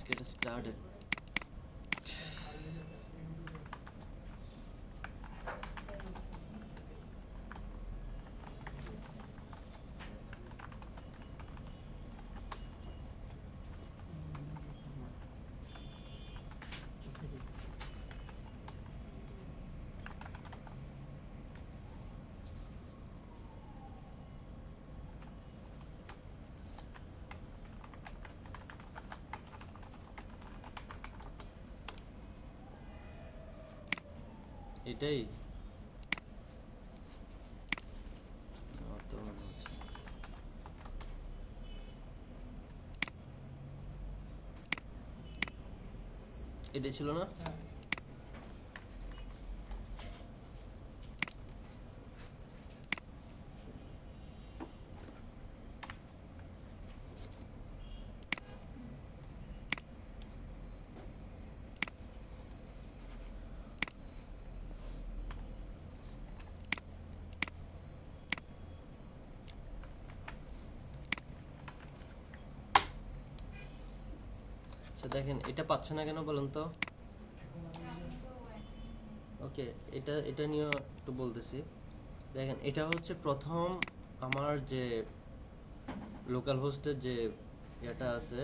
get started. এটাই এটা ছিল না আচ্ছা দেখেন এটা পাচ্ছে না কেন বলুন তো ওকে এটা নিয়ে একটু বলতেছি দেখেন এটা হচ্ছে প্রথম আমার যে লোকাল হোস্টের যে এটা আছে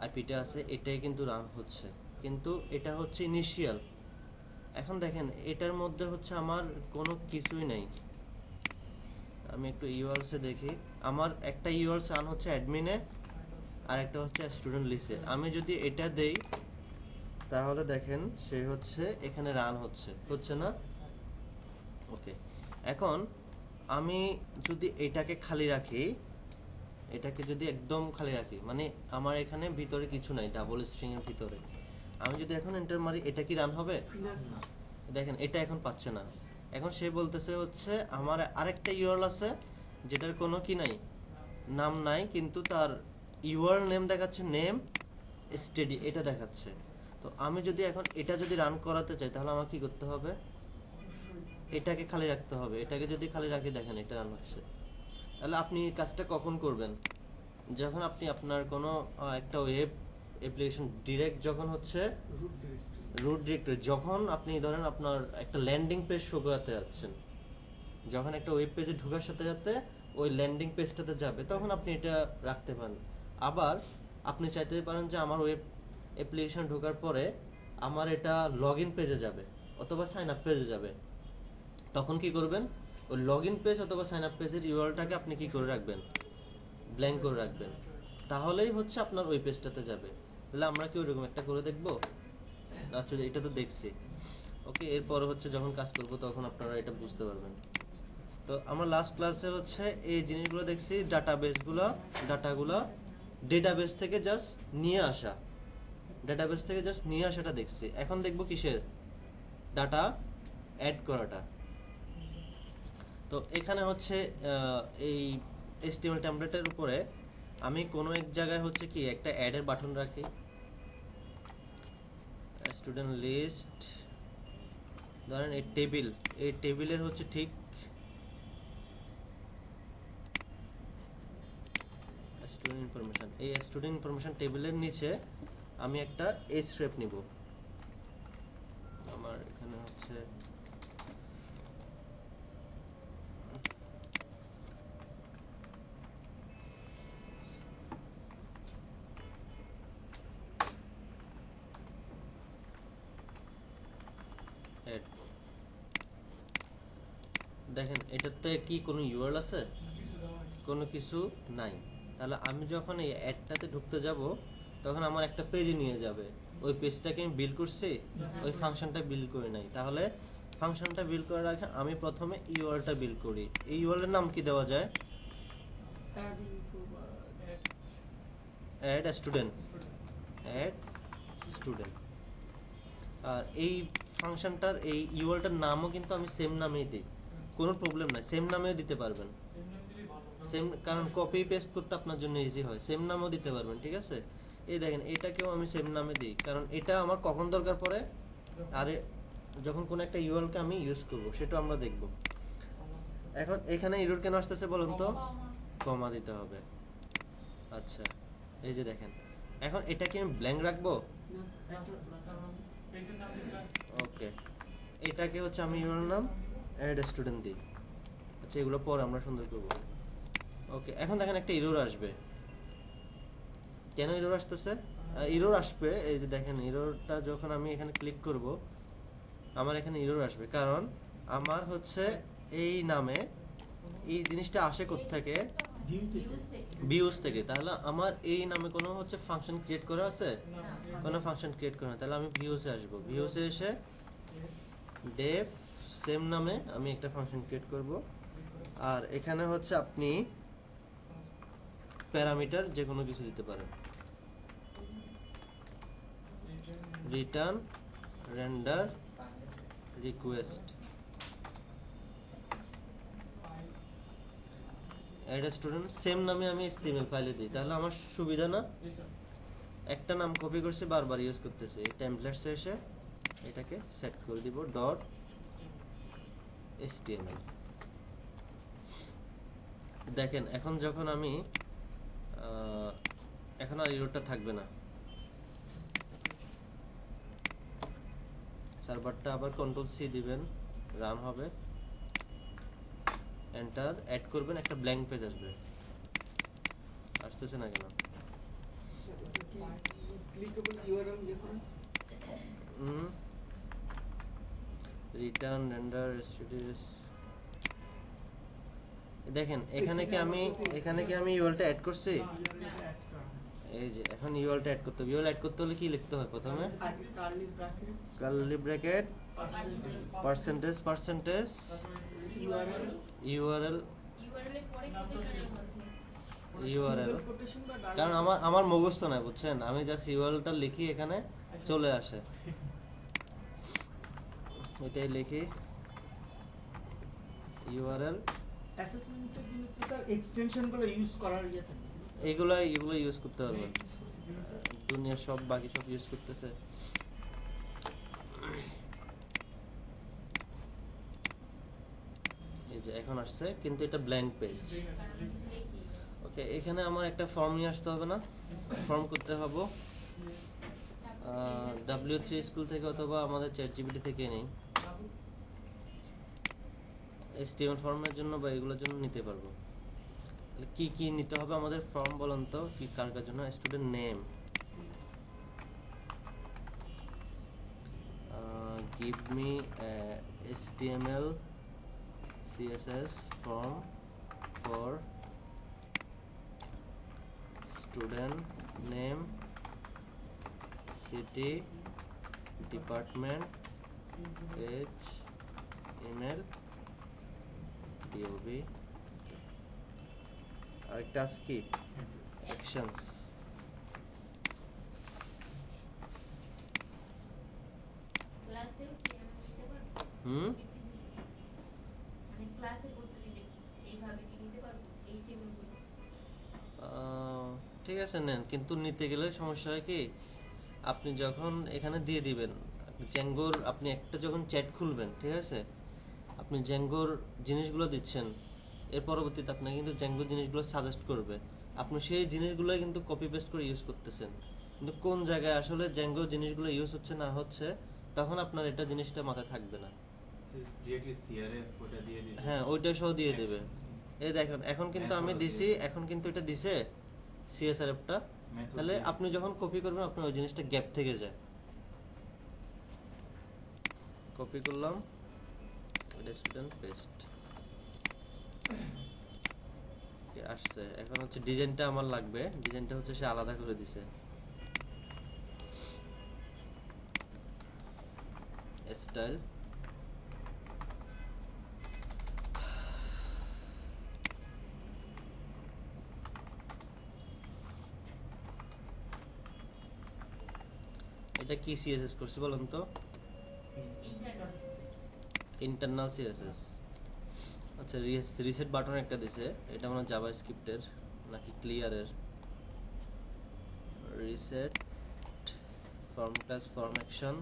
আইপিটা আছে এটাই কিন্তু রান হচ্ছে কিন্তু এটা হচ্ছে ইনিশিয়াল এখন দেখেন এটার মধ্যে হচ্ছে আমার কোনো কিছুই নাই আমি একটু ইউআরএলস এ দেখি আমার একটা ইউআরএলস রান হচ্ছে অ্যাডমিনে আর একটা হচ্ছে স্টুডেন্ট লিস্টে আমি যদি এটা দেই তাহলে দেখেন সে হচ্ছে এখানে রান হচ্ছে না ওকে এখন আমি যদি এটাকে খালি রাখি এটাকে যদি একদম খালি রাখি মানে আমার এখানে ভিতরে কিছু নাই ডাবল স্ট্রিং এর ভিতরে আমি যদি এখন এন্টার মারি এটা কি রান হবে দেখেন এটা এখন পাচ্ছে না এখন সে বলতেছে হচ্ছে আমার আরেকটা ইউআরএল আছে যেটার কোনো কি নাই নাম নাই কিন্তু তার ইউআরএল নেম দেখাচ্ছে নেম স্টেডি এটা দেখাচ্ছে তো আমি যদি এখন এটা যদি রান করাতে চাই তাহলে আমাকে কি করতে হবে এটাকে খালি রাখতে হবে এটাকে যদি খালি রাখি দেখেন এটা রান হচ্ছে তাহলে আপনি কাজটা কখন করবেন যখন আপনি আপনার কোনো একটা ওয়েব অ্যাপ্লিকেশন ডিরেক্ট যখন হচ্ছে রুট ডিরেক্টরি যখন আপনি ধরেন আপনার একটা ল্যান্ডিং পেজ শো করাতে যাচ্ছেন যখন একটা ওয়েব পেজে ঢোকার সাথে সাথে ওই ল্যান্ডিং পেজটাতে যাবে তখন আপনি এটা রাখতে পারেন আবার আপনি চাইতে পারেন যে আমার ওয়েব অ্যাপ্লিকেশন ঢোকার পরে আমার এটা লগইন পেজে যাবে অথবা সাইন আপ পেজে যাবে তখন কি করবেন ওই লগইন পেজ অথবা সাইন আপ পেজের ইউআরএলটাকে আপনি কি করে রাখবেন ব্ল্যাঙ্ক করে রাখবেন তাহলেই হচ্ছে আপনার ওই পেজটাতে যাবে তাহলে আমরা কি ওইরকম একটা করে দেখব আচ্ছা এটা তো দেখছি ওকে এরপর হচ্ছে যখন কাজ করব তখন আপনারা এটা বুঝতে পারবেন তো আমরা লাস্ট ক্লাসে হচ্ছে এই জিনিসগুলো দেখছি ডাটাগুলো ডেটাবেস থেকে জাস্ট নিয়ে আসাটা দেখছি এখন দেখব কিসের ডাটা অ্যাড করাটা তো এখানে হচ্ছে এই HTML টেমপ্লেটের উপরে আমি কোনো এক জায়গায় হচ্ছে কি একটা অ্যাড এর বাটন রাখি স্টুডেন্ট লিস্ট ধরেন এই টেবিলের হচ্ছে ঠিক স্টুডেন্ট ইনফরমেশন টেবিলের নিচে আমি একটা href নিব আমার এখানে হচ্ছে দেখেন এটাতে কি কোনো ইউআরএল আছে কোনো কিছু নাই তাহলে আমি যখন এই অ্যাডটাতে ঢুকতে যাব তখন আমার একটা পেজে নিয়ে যাবে ওই পেজটাকে আমি বিল্ড করছি ওই ফাংশনটা বিল্ড করে নাই তাহলে ফাংশনটা বিল্ড করার আগে আমি প্রথমে ইউআরএলটা বিল্ড করি এই ইউআরএল এর নাম কি দেওয়া যায় অ্যাড স্টুডেন্ট আর এই ফাংশনটার এই ইউআরএলটার নামও কিন্তু আমি সেম নামেই দিই কোনো প্রবলেম নাই সেম নামেও দিতে পারবেন সেম কারণ কপি পেস্ট করতে আপনার জন্য ইজি হয় সেম নামও দিতে পারবেন ঠিক আছে এই দেখেন এটাকেও আমি সেম নামে দিই কারণ এটা আমার কখন দরকার পড়ে আরে যখন কোন একটা ইউআরএল কে আমি ইউজ করব সেটা আমরা দেখব এখন এখানে এরর কেন আসতেছে বলুন তো কমা দিতে হবে আচ্ছা এই যে দেখেন এখন এটাকে আমি ব্ল্যাঙ্ক রাখবো। ওকে, এটাকে হচ্ছে আমি ইউর নাম অ্যাড স্টুডেন্ট দিই। আচ্ছা, এগুলো পরে আমরা সুন্দর করব। ওকে, এখন দেখেন একটা এরর আসবে। কেন এরর আসতেছে? এরর আসবে, এই যে দেখেন এররটা যখন আমি এখানে ক্লিক করব আমার এখানে এরর আসবে, কারণ আমার হচ্ছে এই নামে এই জিনিসটা আসে কোত্থেকে? ভিউজ থেকে। তাহলে আমার এই নামে কোনো হচ্ছে ফাংশন ক্রিয়েট করা আছে? কোনো ফাংশন ক্রিয়েট করা না। তাহলে আমি ভিউসে আসবো, ভিউসে এসে ডেভ সেম নামে আমি একটা ফাংশন ক্রিয়েট করব। আর এখানে হচ্ছে আপনি প্যারামিটার যে কোনো কিছু দিতে পারেন, return render request add student same নামে আমি HTML ফাইলে দিই। তাহলে আমার সুবিধা না? একটা নাম কপি করছি, বারবার ইউজ করতেছি। এই টেমপ্লেটসে এসে এটাকে সেট করে দিব ডট HTML। দেখেন এখন যখন আমি এখন আর এররটা থাকবে না। সার্ভারটা আবার কন্ট্রোল সি দিবেন, রান হবে, এন্টার অ্যাড করবেন, একটা ব্ল্যাঙ্ক পেজ আসবে। আসতেছে না কেন? Return render studios. দেখেন এখানে কি আমি ইউআরএলটা অ্যাড করছি? এই যে এখন ইউআরএলটা অ্যাড করতে হবে। ইউআরএল অ্যাড করতে হলে কি লিখতে হয়? প্রথমে কার্লি ব্র্যাকেট পার্সেন্টেজ ইউআরএল। কারণ আমার মুখস্থ নাই, বুঝছেন? আমি জাস্ট ইউআরএলটা লিখি, এখানে চলে আসে। এটাই লিখি ইউআরএল। অ্যাসেসমেন্টের দিন হচ্ছে স্যার এক্সটেনশনগুলো ইউজ করার ইয়ে থাকে, এগুলো ইউজ করতে পারবেন। দুনিয়া সব বাকি সব ইউজ করতেছে। এই যে এখন আসছে, কিন্তু এটা ব্ল্যাঙ্ক পেজ। ওকে, এখানে আমার একটা ফর্ম নিয়ে আসতে হবে না? ফর্ম করতে হবে W3 স্কুল থেকে অথবা আমাদের চ্যাটজিপিটি থেকে নেই। HTML ফর্মের জন্য বা এগুলোর জন্য নিতে পারবো। কি কি নিতে হবে আমাদের? ফর্ম বলুন তো, কি কার কার জন্য? Student name, give me HTML CSS form for student name, city, department, age, email, DOB। আরেকটা আছে কি? actions। ঠিক আছে, নেন, কিন্তু নিতে গেলে সমস্যা হয় কি, আপনি যখন এখানে দিয়ে দিবেন জ্যাঙ্গোর, আপনি একটা যখন চ্যাট খুলবেন, ঠিক আছে, আপনি জ্যাঙ্গোর জিনিসগুলো দিচ্ছেন, এর পরবর্তীতে আপনাকে কিন্তু জ্যাঙ্গোর জিনিসগুলো সাজেস্ট করবে। আপনি সেই জিনিসগুলো কিন্তু কপি পেস্ট করে ইউজ করতেছেন, কিন্তু কোন জায়গায় আসলে জ্যাঙ্গো জিনিসগুলো ইউজ হচ্ছে না হচ্ছে, তখন আপনার এটা জিনিসটা মাথায় থাকবে না। হ্যাঁ, ওইটা সহ দিয়ে দেবে। এই দেখেন এখন কিন্তু আমি দিছি, এখন কিন্তু এটা দিছে CSRF-টা। তাহলে আপনি যখন কপি করবেন আপনার ওই জিনিসটা গ্যাপ থেকে যায়। কপি করলাম, এটা স্টুডেন্ট পেস্ট আসছে। এখন হচ্ছে ডিজাইনটা আমার লাগবে, ডিজাইনটা হচ্ছে সে আলাদা করে দিছে। স্টাইল, এটা কি CSS করছি বলুন তো? Internal CSS। আচ্ছা, রিসেট বাটন একটা দিছে, এটা মনে হয় জাভাস্ক্রিপ্টের নাকি ক্লিয়ারের। Reset form class form action,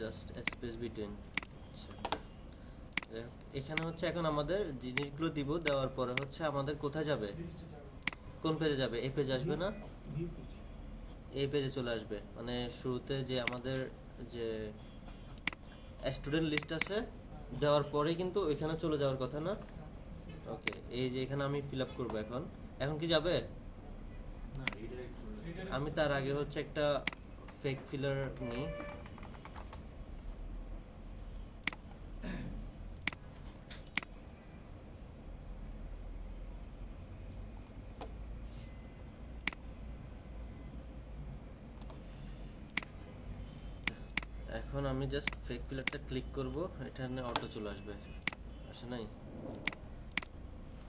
just space between. এখানে হচ্ছে এখন আমাদের জিনিসগুলো দিব, দেওয়ার পরে হচ্ছে আমাদের কোথায় যাবে? কোন পেজে যাবে? এই পেজে আসবে না? View page. এই পেজে চলে আসবে, মানে শুরুতে যে আমাদের যে স্টুডেন্ট লিস্ট আছে দেওয়ার পরে কিন্তু এখানে চলে যাওয়ার কথা না? ওকে, এই যে এখানে আমি ফিল আপ করবো এখন। এখন কি যাবে? না, রিডাইরেক্ট করবে। আমি তার আগে হচ্ছে একটা ফেক ফিলার নিই। এখন আমি জাস্ট ফেক ফিলারটা ক্লিক করব, এখানে অটো চলে আসবে। আসে নাই?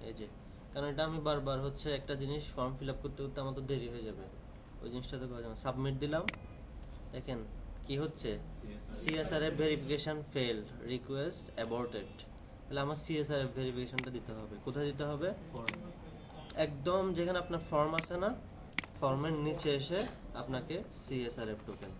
এই যে, কারণ এটা আমি বারবার হচ্ছে একটা জিনিস ফর্ম ফিল আপ করতে করতে আমার তো দেরি হয়ে যাবে, ওই জিনিসটা তো করা যাবে না। সাবমিট দিলাম, দেখেন কি হচ্ছে, সিএসআরএফ ভেরিফিকেশন ফেলড, রিকোয়েস্ট অ্যাবর্টেড। তাহলে আমার সিএসআরএফ ভেরিফিকেশনটা দিতে হবে। কোথায় দিতে হবে? একদম যেখানে আপনার ফর্ম আছে না, ফর্মের নিচে এসে আপনাকে সিএসআরএফ টোকেন।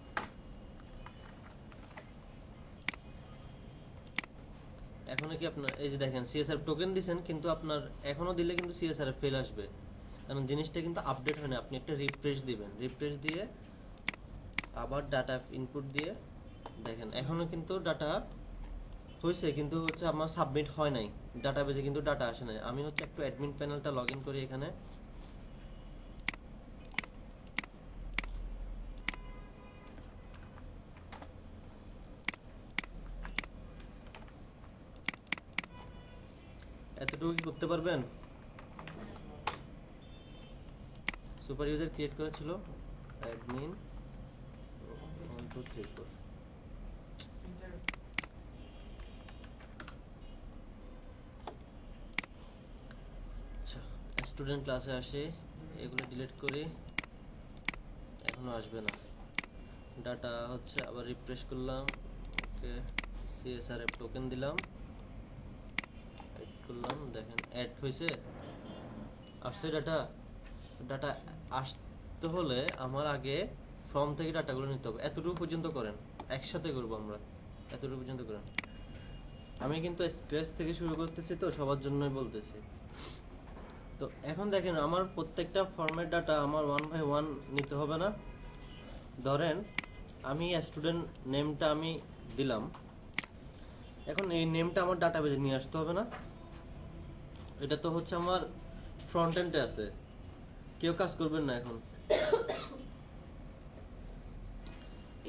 এখনো কি আপনার এই যে দেখেন সিএসআরএফ টোকেন দিবেন, কিন্তু আপনার এখনো দিলে কিন্তু সিএসআরএফ ফেল আসবে, কারণ জিনিসটা কিন্তু আপডেট হয় না। আপনি একটা রিফ্রেশ দিবেন, রিফ্রেশ দিয়ে আবার ডাটা ইনপুট দিয়ে দেখেন এখনো কিন্তু ডাটা হয়েছে, কিন্তু হচ্ছে আমার সাবমিট হয় নাই, ডাটাবেজে কিন্তু ডাটা আসে নাই। আমি হচ্ছে একটু অ্যাডমিন প্যানেলটা লগ ইন করি এখানে। এতটুকু কি করতে পারবেন? সুপার ইউজার ক্রিয়েট করা ছিল অ্যাডমিন 1 2 3 4। আচ্ছা, স্টুডেন্ট ক্লাসে আসে, এগুলো ডিলিট করি, এখনো আসবে না ডাটা। হচ্ছে আবার রিফ্রেশ করলাম, ওকে, সিএসআরএফ টোকেন দিলাম, অ্যাড করলাম, দেখেন অ্যাড হয়েছে, আসছে ডাটা। ডাটা আসতে হলে আমার আগে ফর্ম থেকে ডাটাগুলো নিতে হবে। এতটুকু পর্যন্ত করেন, একসাথে করবো আমরা, এতটুকু পর্যন্ত করেন। আমি কিন্তু স্ক্র্যাচ থেকে শুরু করতেছি, তো সবার জন্যই বলতেছি। তো এখন দেখেন আমার প্রত্যেকটা ফর্মের ডাটা আমার 1 বাই 1 নিতে হবে না? ধরেন আমি স্টুডেন্ট নেমটা আমি দিলাম, এখন এই নেমটা আমার ডাটাবেজে নিয়ে আসতে হবে না? এটা তো হচ্ছে আমার ফ্রন্ট এন্ডে আছে, কেউ কাজ করবেন না এখন।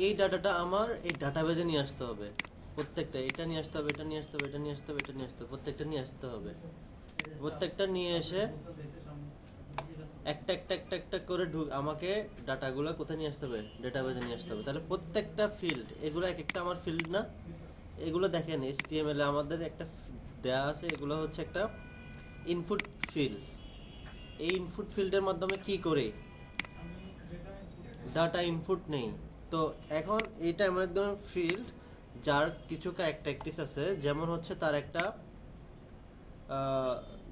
এই ডাটাটা আমার এই ডাটাবেজে নিয়ে আসতে হবে, প্রত্যেকটা এটা নিয়ে আসতে হবে, এটা নিয়ে আসতে হবে, এটা নিয়ে আসতে হবে, এটা নিয়ে আসতে হবে, প্রত্যেকটা নিয়ে আসতে হবে। প্রত্যেকটা নিয়ে এসে একটা একটা একটা একটা করে আমাকে ডাটাগুলো কোথায় নিয়ে আসতে হবে? ডাটাবেজে নিয়ে আসতে হবে। তাহলে প্রত্যেকটা ফিল্ড, এগুলো এক একটা আমার ফিল্ড না? এগুলো দেখেন HTML এ আমাদের একটা দেয়া আছে, এগুলো হচ্ছে একটা ইনপুট ফিল্ড। এই ইনপুট ফিল্ডের মাধ্যমে কি করে ডাটা ইনপুট নেই। তো এখন এটা এমন এক ধরনের ফিল্ড যার কিছু ক্যারেক্টারিস্টিক্স আছে, যেমন হচ্ছে তার একটা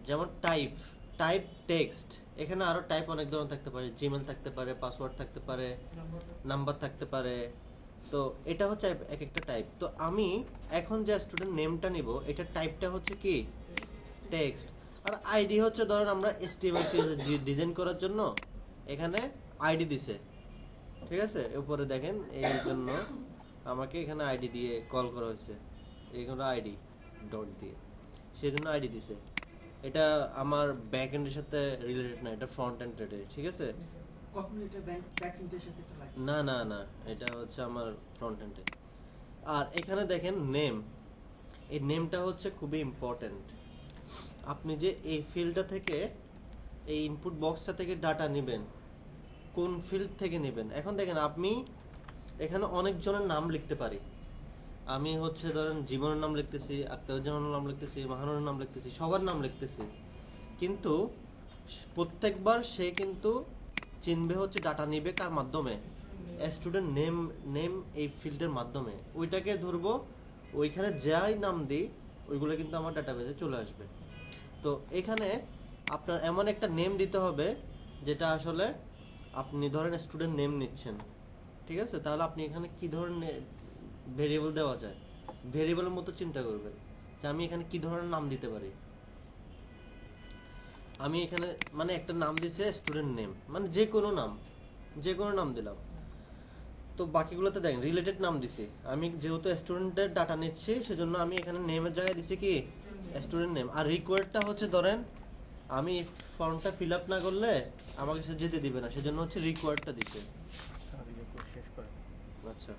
যেমন টাইপ টাইপ টেক্সট, এখানে আরো টাইপ অনেক ধরনের থাকতে পারে, জিমেল থাকতে পারে, পাসওয়ার্ড থাকতে পারে, নাম্বার থাকতে পারে। তো এটা হচ্ছে এক একটা টাইপ। তো আমি এখন যে স্টুডেন্ট নেমটা নিব, এটা টাইপটা হচ্ছে কি টেক্সট, আর আইডি হচ্ছে ধরেন আমরা HTML ডিজাইন করার জন্য এখানে আইডি দিছে, ঠিক আছে? উপরে দেখেন এই জন্য আমাকে এখানে আইডি দিয়ে কল করা হয়েছে, এইগুলো আইডি ডট দিয়ে, সেই জন্য আইডি দিছে। এটা আমার ব্যাক এন্ডের সাথে রিলেটেড না, এটা ফ্রন্ট এন্ড রিলেটেড, ঠিক আছে? কখনো এটা ব্যাক এন্ডের সাথে একটা লাগে না না না, এটা হচ্ছে আমার ফ্রন্ট এন্ডে। আর এখানে দেখেন নেম, এই নেমটা হচ্ছে খুবই ইম্পর্টেন্ট। আপনি যে এই ফিল্ডটা থেকে, এই ইনপুট বক্সটা থেকে ডাটা নেবেন, কোন ফিল্ড থেকে নেবেন? এখন দেখেন আমি এখানে অনেকজনের নাম লিখতে পারি। আমি হচ্ছে ধরেন জীবনের নাম লিখতেছি, আক্তারুজ্জামানের নাম লিখতেছি, মাহানুরের নাম লিখতেছি, সবার নাম লিখতেছি, কিন্তু প্রত্যেকবার সে কিন্তু চিনবে হচ্ছে ডাটা নেবে কার মাধ্যমে? স্টুডেন্ট নেম, নেম এই ফিল্ডের মাধ্যমে। ওইটাকে ধরবো, ওইখানে যাই নাম দিই ওইগুলো কিন্তু আমার ডাটাবেজে চলে আসবে। তো এখানে আপনার এমন একটা নেম দিতে হবে যেটা আসলে আপনি ধরেন স্টুডেন্ট নেম নিচ্ছেন, ঠিক আছে? তাহলে আপনি এখানে কি ধরনের ভেরিয়েবল দেওয়া যায়, ভেরিয়েবলের মতো চিন্তা করবেন যে আমি এখানে কি ধরনের নাম দিতে পারি। আমি এখানে মানে একটা নাম দিছে স্টুডেন্ট নেম, মানে যে কোনো নাম দিলাম। তো বাকিগুলোতে দেখেন রিলেটেড নাম দিছি। আমি যেহেতু স্টুডেন্টের ডাটা নিচ্ছি সেজন্য আমি এখানে নেমের জায়গায় দিছি কি স্টুডেন্ট নেম। আর রিকোয়ার্ডটা হচ্ছে ধরেন আমি ফর্মটা ফিল আপ না করলে আমাকে সে যেতে দিবে না, সেজন্য হচ্ছে রিকোয়ার্ডটা দিছে। আচ্ছা,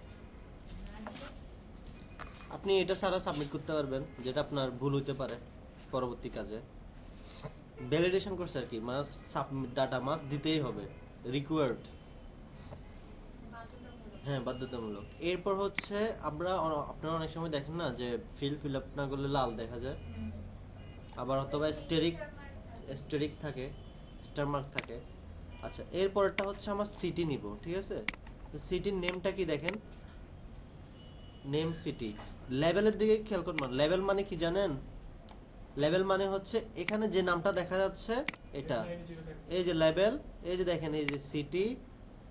আপনি এটা ছাড়া সাবমিট করতে পারবেন, যেটা আপনার ভুল হইতে পারে পরবর্তী কাজে। ভ্যালিডেশন করছে আর কি, মানে সাবমিট ডাটা মাস্ট দিতেই হবে, রিকোয়ার্ড। হ্যাঁ, বাধ্যতামূলক। এরপর হচ্ছে আপনারা অনেক সময় দেখেন না যে ফিল আপ না করলে লাল দেখা যায়, আবার অথবা স্টেরিক থাকে, স্টার মার্ক থাকে। আচ্ছা, এরপরটা হচ্ছে আমার সিটি নিব, ঠিক আছে? তো সিটির নেমটা কি দেখেন, নেম সিটি। লেভেলের দিকে খেয়াল করুন। লেভেল মানে কি জানেন? লেভেল মানে হচ্ছে এখানে যে নামটা দেখা যাচ্ছে এটা, এই যে লেভেল, এই যে দেখেন এই যে সিটি,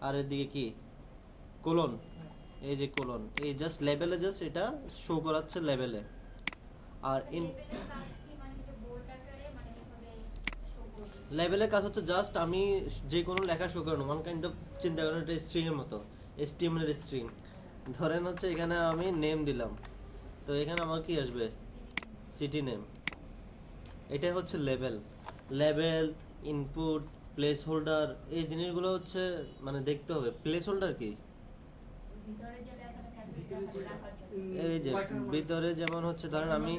আর এদিকে কি কোলন, এই যে কোলন, এই জাস্ট লেভেলে জাস্ট এটা শো করাচ্ছে লেভেলে। আর ইন লেভেলের কাজ হচ্ছে জাস্ট আমি যে কোনো লেখা শো করানো, ওয়ান কাইন্ড অফ চিন্তা করেন এটা স্ট্রিং এর মতো, HTML এর স্ট্রিং। ধরেন হচ্ছে এখানে আমি নেম দিলাম, তো এখানে আমার কি আসবে সিটি নেম। এটাই হচ্ছে level. Level, input, place holder, এই জিনিসগুলো হচ্ছে মানে দেখতে হবে। প্লেস হোল্ডার কি? এই যে ভিতরে যেমন হচ্ছে ধরেন আমি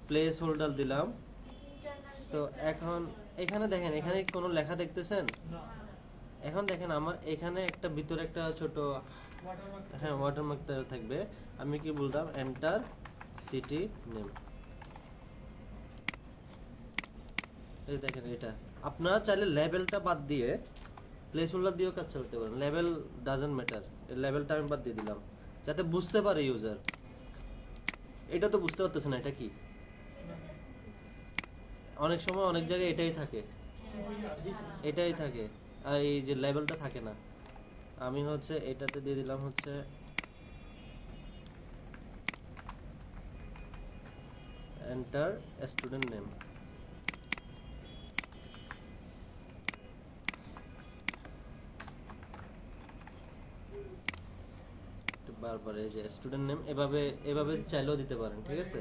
প্লেস হোল্ডার দিলাম, তো এখন এখানে দেখেন এখানে কোনো লেখা দেখতেছেন? এখন দেখেন আমার এখানে একটা ভিতরে একটা ছোট হ্যাঁ ওয়াটারমার্ক থাকবে। আমি কি বলতাম, এন্টার সিটি নেম। এই দেখেন এটা আপনারা চাইলে লেভেলটা বাদ দিয়ে প্লেস হোল্ডার দিয়েও কাজ চালাতে পারেন। লেভেল ডাজন্ট ম্যাটার, এই লেভেলটা আমি বাদ দিয়ে দিলাম যাতে বুঝতে পারে ইউজার। এটা তো বুঝতে পারতেছে না এটা কি, অনেক সময় অনেক জায়গায় এটাই থাকে আর এই যে লেভেলটা থাকে না। আমি হচ্ছে এটাতে দিয়ে দিলাম হচ্ছে এন্টার স্টুডেন্ট নেম। বারবার এই যে স্টুডেন্ট নেম এভাবে চাইলেও দিতে পারেন, ঠিক আছে?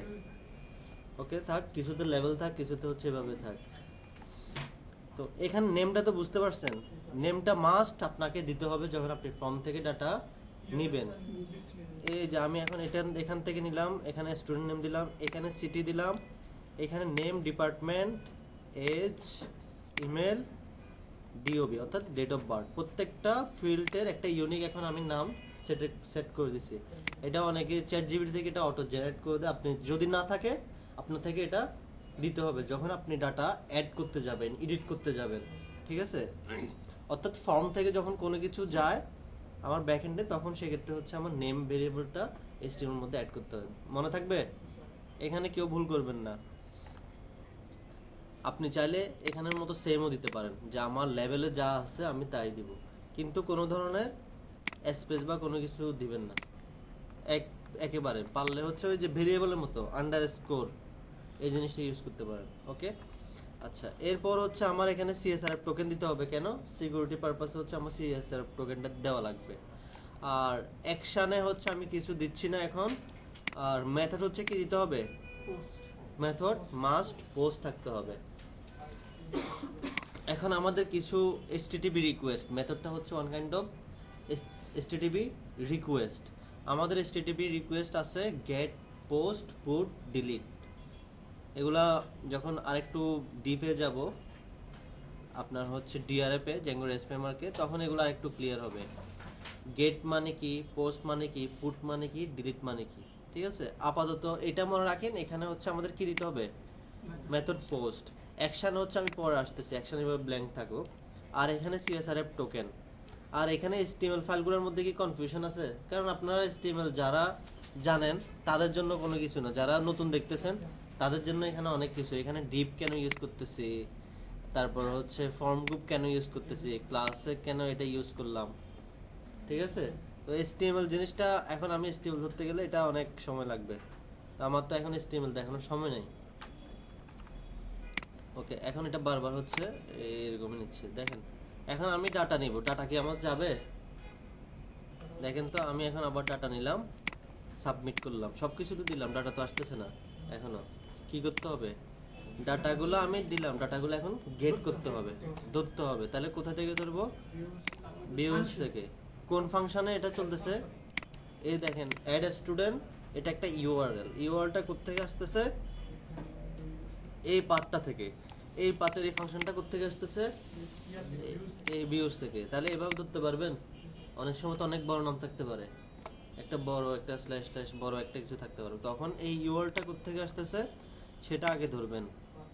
ওকে থাক, কিছুতে লেভেল থাক, কিছুতে হচ্ছে এভাবে থাক। তো এখানে নেমটা তো বুঝতে পারছেন, নেমটা মাস্ট আপনাকে দিতে হবে যখন আপনি ফর্ম থেকে ডাটা নেবেন। এই যে আমি এখন এখান থেকে নিলাম, এখানে স্টুডেন্ট নেম দিলাম, এখানে সিটি দিলাম, এখানে name, department, age, email, DOB অর্থাৎ ডেট অফ বার্থ। প্রত্যেকটা ফিল্ডের একটা ইউনিক এখন আমি নাম সেট করে দিছি। এটা অনেকে চ্যাটজিপিটি থেকে এটা অটো জেনারেট করে দেয়। আপনি যদি না থাকে আপনার থেকে এটা দিতে হবে যখন আপনি ডাটা অ্যাড করতে যাবেন, এডিট করতে যাবেন, ঠিক আছে? অর্থাৎ ফর্ম থেকে যখন কোনো কিছু যায় আমার ব্যাকএন্ডে, তখন সেক্ষেত্রে হচ্ছে আমার নেম ভেরিয়েবলটা HTML এর মধ্যে অ্যাড করতে হবে। মনে থাকবে? এখানে কেউ ভুল করবেন না। আপনি চাইলে এখানের মতো সেমও দিতে পারেন যে আমার লেভেলে যা আছে আমি তাই দিব, কিন্তু কোনো ধরনের স্পেস বা কোনো কিছু দিবেন না। একেবারে পারলে হচ্ছে ওই যে ভেরিয়েবলের মতো আন্ডারস্কোর, এই জিনিসটা ইউজ করতে পারেন। ওকে, আচ্ছা। এরপর হচ্ছে আমার এখানে CSRF টোকেন দিতে হবে। কেন? সিকিউরিটি পারপাসে হচ্ছে আমার CSRF টোকেনটা দেওয়া লাগবে। আর অ্যাকশানে হচ্ছে আমি কিছু দিচ্ছি না এখন। আর মেথড হচ্ছে কি দিতে হবে, মেথড মাস্ট পোস্ট থাকতে হবে। এখন আমাদের কিছু HTTP রিকোয়েস্ট, মেথডটা হচ্ছে one kind of HTTP request. আমাদের HTTP রিকোয়েস্ট আছে গেট, পোস্ট, পুট, ডিলিট। এগুলা যখন আরেকটু ডিপে যাব আপনার হচ্ছে DRF এ, জ্যাঙ্গো REST ফ্রেমওয়ার্কে, তখন এগুলো আরেকটু ক্লিয়ার হবে। গেট মানে কি, পোস্ট মানে কি, পুট মানে কি, ডিলিট মানে কি, ঠিক আছে? আপাতত এটা মনে রাখেন। এখানে হচ্ছে আমাদের কি দিতে হবে, মেথড পোস্ট। অ্যাকশন হচ্ছে আমি পরে আসতেছি, অ্যাকশন এভাবে ব্ল্যাঙ্ক থাকুক। আর এখানে CSRF টোকেন। আর এখানে HTML ফাইলগুলোর মধ্যে কি কনফিউশন আছে? কারণ আপনারা HTML যারা জানেন তাদের জন্য কোনো কিছু না, যারা নতুন দেখতেছেন তাদের জন্য এখানে অনেক কিছু। এখানে ডিপ কেন ইউজ করতেছি, তারপর হচ্ছে ফর্ম গ্রুপ কেন ইউজ করতেছি, ক্লাসে কেন এটা ইউজ করলাম, ঠিক আছে? তো HTML জিনিসটা এখন আমি HTML ধরতে গেলে এটা অনেক সময় লাগবে, তো আমার তো এখন HTML দেখানোর সময় নেই। ওকে, এখন এটা বারবার হচ্ছে এরকমই নিচ্ছে। দেখেন এখন আমি ডাটা নিব, ডাটা কি আমার যাবে? দেখেন তো আমি এখন আবার ডাটা নিলাম, সাবমিট করলাম, সব কিছু তো দিলাম, ডাটা তো আসতেছে না এখনো। কি করতে হবে? ডাটাগুলো আমি দিলাম, ডাটাগুলো এখন গেট করতে হবে, ধরতে হবে। তাহলে কোথা থেকে ধরবো? ভিউজ থেকে। কোন ফাংশনে এটা চলতেছে? এই দেখেন অ্যাড স্টুডেন্ট, এটা একটা ইউআরএল। ইউআরএলটা কোত্থেকে আসতেছে? এই পাথটা থেকে। এই পাথের এই ফাংশনটা কোত্থেকে আসতেছে? এই ভিউজ থেকে। তাহলে এভাবে ধরতে পারবেন। অনেক সময় তো অনেক বড় নাম থাকতে পারে, একটা বড় একটা স্ল্যাশ স্ল্যাশ বড় একটা কিছু থাকতে পারে, তখন এই ইউআরএলটা কোত্থেকে আসতেছে সেটা আগে ধরবেন,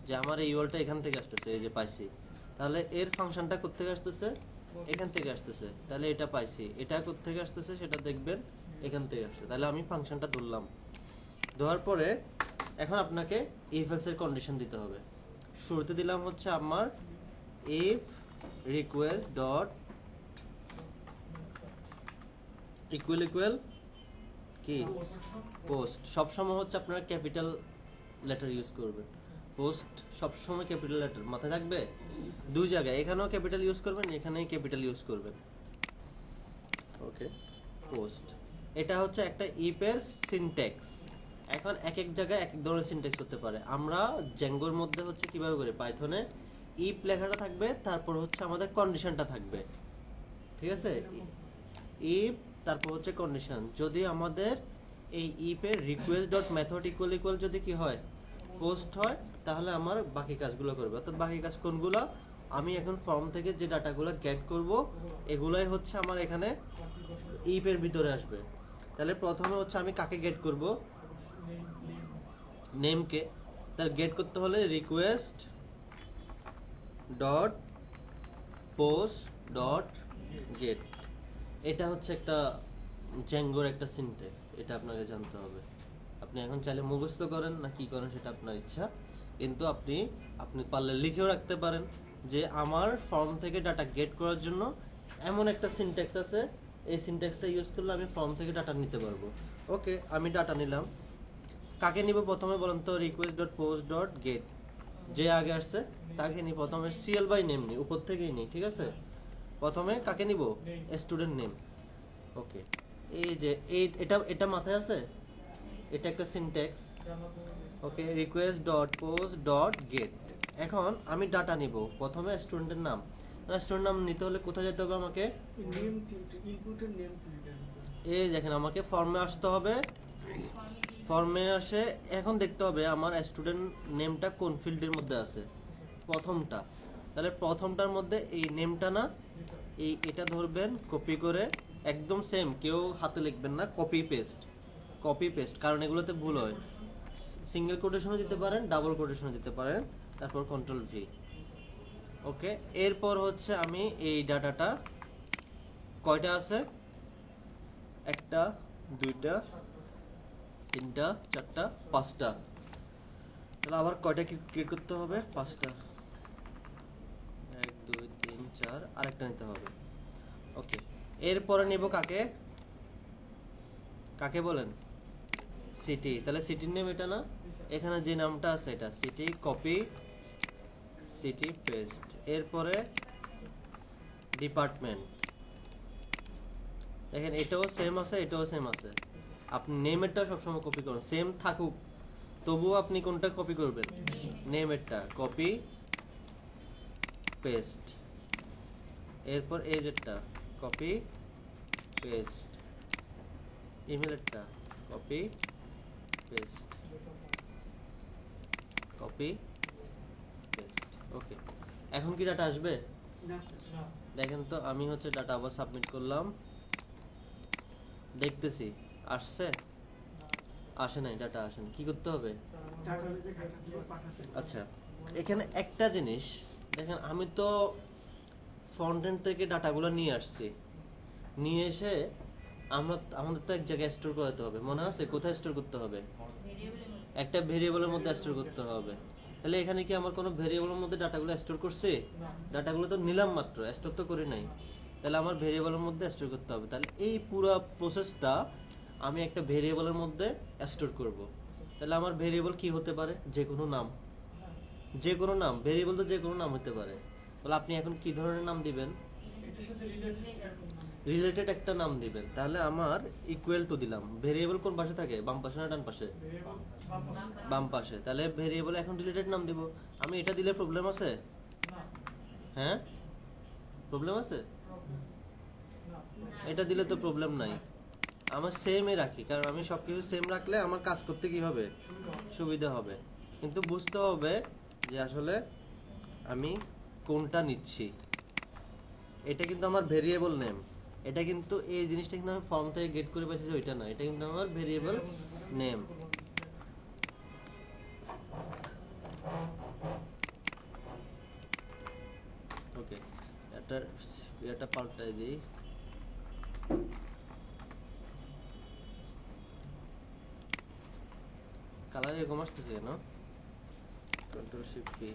যে আমার এই ইউআরএলটা এখান থেকে আসতেছে, এই যে পাইছি। তাহলে এর ফাংশনটা কোত্থেকে আসতেছে? এখান থেকে আসতেছে। তাহলে এটা পাইছি, এটা কোত্থেকে আসতেছে সেটা দেখবেন, এখান থেকে আসছে। তাহলে আমি ফাংশনটা ধরলাম, দেওয়ার পরে এখন আপনাকে ইফ এলস এর কন্ডিশন দিতে হবে। শুরুতে দিলাম হচ্ছে আমার if request dot equal equal কি পোস্ট। সবসময় হচ্ছে আপনারা ক্যাপিটাল লেটার ইউজ করবেন। পোস্ট সবসময় ক্যাপিটাল লেটার মাথায় থাকবে, দুই জায়গায়, এখানেও ক্যাপিটাল ইউজ করবেন, এখানেই ক্যাপিটাল ইউজ করবেন। ওকে, পোস্ট এটা হচ্ছে একটা ইফের সিনট্যাক্স। এখন এক এক জায়গায় এক এক ধরনের সিনট্যাক্স হতে পারে। আমরা জ্যাঙ্গোর মধ্যে হচ্ছে কিভাবে করে, পাইথনে ইফ লেখাটা থাকবে, তারপর হচ্ছে আমাদের কন্ডিশনটা থাকবে, ঠিক আছে? ইফ তারপর হচ্ছে কন্ডিশন। যদি আমাদের এই ইফের request dot method equal equal যদি কি হয়, পোস্ট হয়, তাহলে আমার বাকি কাজগুলো করবে। অর্থাৎ বাকি কাজ কোনগুলো? আমি এখন ফর্ম থেকে যে ডাটাগুলো গেট করব, এগুলাই হচ্ছে আমার এখানে ইফের ভিতরে আসবে। তাহলে প্রথমে হচ্ছে আমি কাকে গেট করব? নেমকে। তাহলে গেট করতে হলে request dot post dot gate. এটা হচ্ছে একটা জ্যাঙ্গোর একটা সিনট্যাক্স, এটা আপনাকে জানতে হবে। আপনি এখন চাইলে মুখস্থ করেন না কি করেন সেটা আপনার ইচ্ছা, কিন্তু আপনি পারলে লিখেও রাখতে পারেন যে আমার ফর্ম থেকে ডাটা গেট করার জন্য এমন একটা সিনট্যাক্স আছে, এই সিনট্যাক্সটা ইউজ করলে আমি ফর্ম থেকে ডাটা নিতে পারবো। ওকে, আমি ডাটা নিলাম। কাকে নিব প্রথমে বলেন তো? Request dot post dot gate, যে আগে আসছে তাকে নিই প্রথমে। সিএল বাই নেম নিই, উপর থেকেই নিই, ঠিক আছে? প্রথমে কাকে নিব? Student name. ওকে, এই যে এটা এটা মাথায় আছে, এটা একটা syntax. Okay, request dot post dot get. এখন আমি ডাটা নিব, প্রথমে স্টুডেন্টের নাম। স্টুডেন্ট নাম নিতে হলে কোথায় যেতে হবে আমাকে? নেম ইনপুটের নেম ফিল্ডে। এই দেখেন আমাকে ফর্মে আসতে হবে, ফর্মে আসে এখন দেখতে হবে আমার স্টুডেন্ট নেমটা কোন ফিল্ডের মধ্যে আছে, প্রথমটা। তাহলে প্রথমটার মধ্যে এই নেমটা না, এটা ধরবেন কপি করে, একদম সেম, কেউ হাতে লিখবেন না, কপি পেস্ট, কপি পেস্ট, কারণ এগুলোতে ভুল হয়। সিঙ্গেল কোটেশনও দিতে পারেন, ডাবল কোটেশনও দিতে পারেন, তারপর কন্ট্রোল ভি। ওকে, এরপর হচ্ছে আমি এই ডাটাটা কয়টা আছে, একটা, দুইটা, তিনটা, চারটা, পাঁচটা। তাহলে আবার কয়টা ক্রিয়েট করতে হবে? পাঁচটা। 1 2 3 4, আরেকটা নিতে হবে। ওকে, এরপরে নেব কাকে? কাকে বলেন? সিটি। তাহলে সিটির নেম এটা না, এখানে যে নামটা আছে এটা সিটি, কপি, সিটি পেস্ট। এরপরে ডিপার্টমেন্ট, দেখেন এটাও সেম আছে, এটাও সেম আছে। আপনি নেমেরটা সবসময় কপি করুন, সেম থাকুক, তবুও আপনি কোনটা কপি করবেন? নেমেরটা কপি পেস্ট। এরপর এজেরটা কপি পেস্ট, ইমেলেরটা copy paste, copy paste. Okay, এখন কি ডাটা আসবে? না স্যার। দেখেন তো আমি হচ্ছে ডাটা আবার সাবমিট করলাম, দেখতেছি আসছে, আসে নাই, ডাটা আসে না। কি করতে হবে? ডাটাবেজে পাঠাতে। আচ্ছা, এখানে একটা জিনিস দেখেন, আমি তো ফ্রন্ট এন্ড থেকে ডাটাগুলো নিয়ে আসছি, নিয়ে এসে আমাদের তো এক জায়গায় স্টোর করতে হবে, মনে আছে? কোথায় স্টোর করতে হবে? একটা ভেরিয়েবলের মধ্যে স্টোর করতে হবে। তাহলে এখানে কি আমার কোনো ভেরিয়েবলের মধ্যে ডাটাগুলো স্টোর করছি? ডাটাগুলো তো নিলাম মাত্র, স্টোর তো করি নাই। তাহলে আমার ভেরিয়েবলের মধ্যে স্টোর করতে হবে। তাহলে এই পুরো প্রসেসটা আমি একটা ভেরিয়েবলের মধ্যে স্টোর করব। তাহলে আমার ভেরিয়েবল কি হতে পারে? যে কোনো নাম, যে কোনো নাম, ভেরিয়েবল তো যে কোনো নাম হতে পারে। তাহলে আপনি এখন কি ধরনের নাম দিবেন? রিলেটেড একটা নাম দিবেন। তাহলে আমার ইকুয়াল টু দিলাম। ভেরিয়েবল কোন পাশে থাকে, বাম পাশে না ডান পাশে? বাম পাশে। তাহলে ভেরিয়েবল এখন রিলেটেড নাম দিব। আমি এটা দিলে প্রবলেম আছে? হ্যাঁ, প্রবলেম আছে? এটা দিলে তো প্রবলেম নাই। আমার সেমই রাখি, কারণ আমি সবকিছু সেম রাখলে আমার কাজ করতে কি হবে, সুবিধা হবে। কিন্তু বুঝতে হবে যে আসলে আমি কোনটা নিচ্ছি। এটা কিন্তু আমার ভেরিয়েবল নেম। এটা কিন্তু এই জিনিসটা কিন্তু আমি ফর্ম থেকে গেট করে পাইছি যে ওইটা না, এটা কিন্তু আমার ভেরিয়েবল নেম। ওকে, এটা পাল্টাই দিই। কালার এরকম আসতেছে কেন? Control shift P.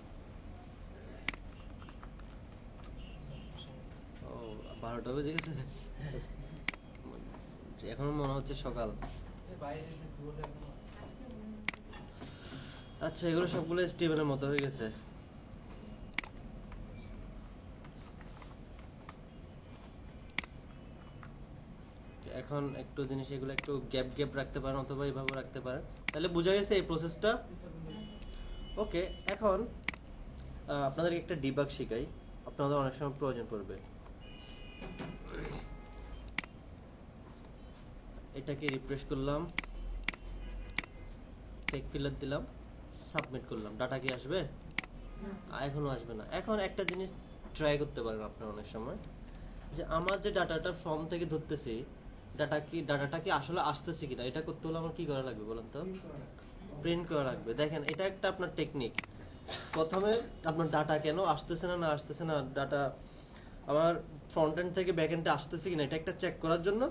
ও, 12টা বেজে গেছে। এখন মনে হচ্ছে সকাল। আচ্ছা, এগুলো সবগুলো স্টিভেনের মতো হয়ে গেছে। এখন একটু জিনিস এগুলো একটু গ্যাপ গ্যাপ রাখতে পারেন অথবা এইভাবে রাখতে পারেন। তাহলে বোঝা গেছে এই প্রসেসটা। ওকে, এখন আপনাদেরকে একটা ডিবাগ শেখাই, আপনাদের অনেক সময় প্রয়োজন পড়বে। এটাকে রিফ্রেশ করলাম, ফেক ফিলার দিলাম, সাবমিট করলাম। ডাটা কি আসবে? এখনো আসবে না। এখন একটা জিনিস ট্রাই করতে পারেন আপনারা অনেক সময়, যে আমার যে ডাটাটা ফর্ম থেকে ধরতেছি, ডাটাটা কি আসলে আসতেছে কিনা এটা করতে হলে আমার কি করা লাগবে বলেন তো? প্রিন্ট করা লাগবে। দেখেন, এটা একটা আপনার টেকনিক। প্রথমে আপনার ডাটা কেন আসতেছে না আসতেছে না, ডাটা আমার ফ্রন্ট এন্ড থেকে ব্যাক এন্ডে আসতেছে কিনা এটা একটা চেক করার জন্য,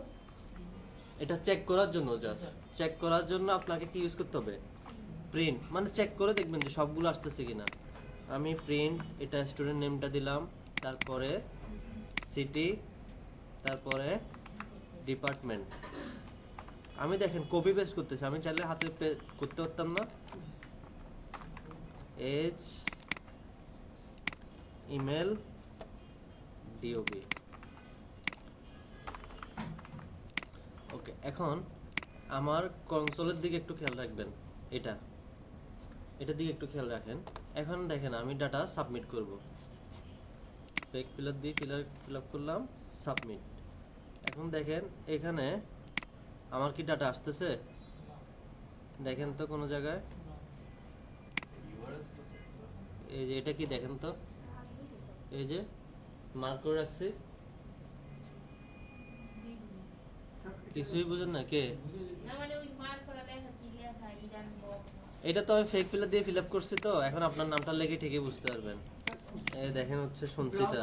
এটা চেক করার জন্য, জাস্ট চেক করার জন্য আপনাকে কি ইউজ করতে হবে? প্রিন্ট। মানে চেক করে দেখবেন যে সবগুলো আসতেছে কিনা। আমি প্রিন্ট, এটা স্টুডেন্ট নেমটা দিলাম, তারপরে সিটি, তারপরে ডিপার্টমেন্ট। আমি দেখেন কপি পেস্ট করতেছি, আমি চাইলে হাতে করতে পারতাম না? Age, email, DOB. ওকে, এখন আমার কনসোলের দিকে একটু খেয়াল রাখবেন। এটার দিকে একটু খেয়াল রাখেন। এখন দেখেন আমি ডাটা সাবমিট করব। ফেক ফিলার দিয়ে ফিল আপ করলাম, সাবমিট। এখন দেখেন এখানে আমার কি ডাটা আসতেছে? দেখেন তো কোনো জায়গায়। এই যে এটা কি দেখেন তো, এই যে মার্ক করে রাখছি। কিছুই বুঝেন না কে? এটা তো আমি ফেক ফিলার দিয়ে ফিল আপ করছি, তো এখন আপনার নামটা লেগে ঠিকই বুঝতে পারবেন। এই দেখেন হচ্ছে সঞ্চিতা,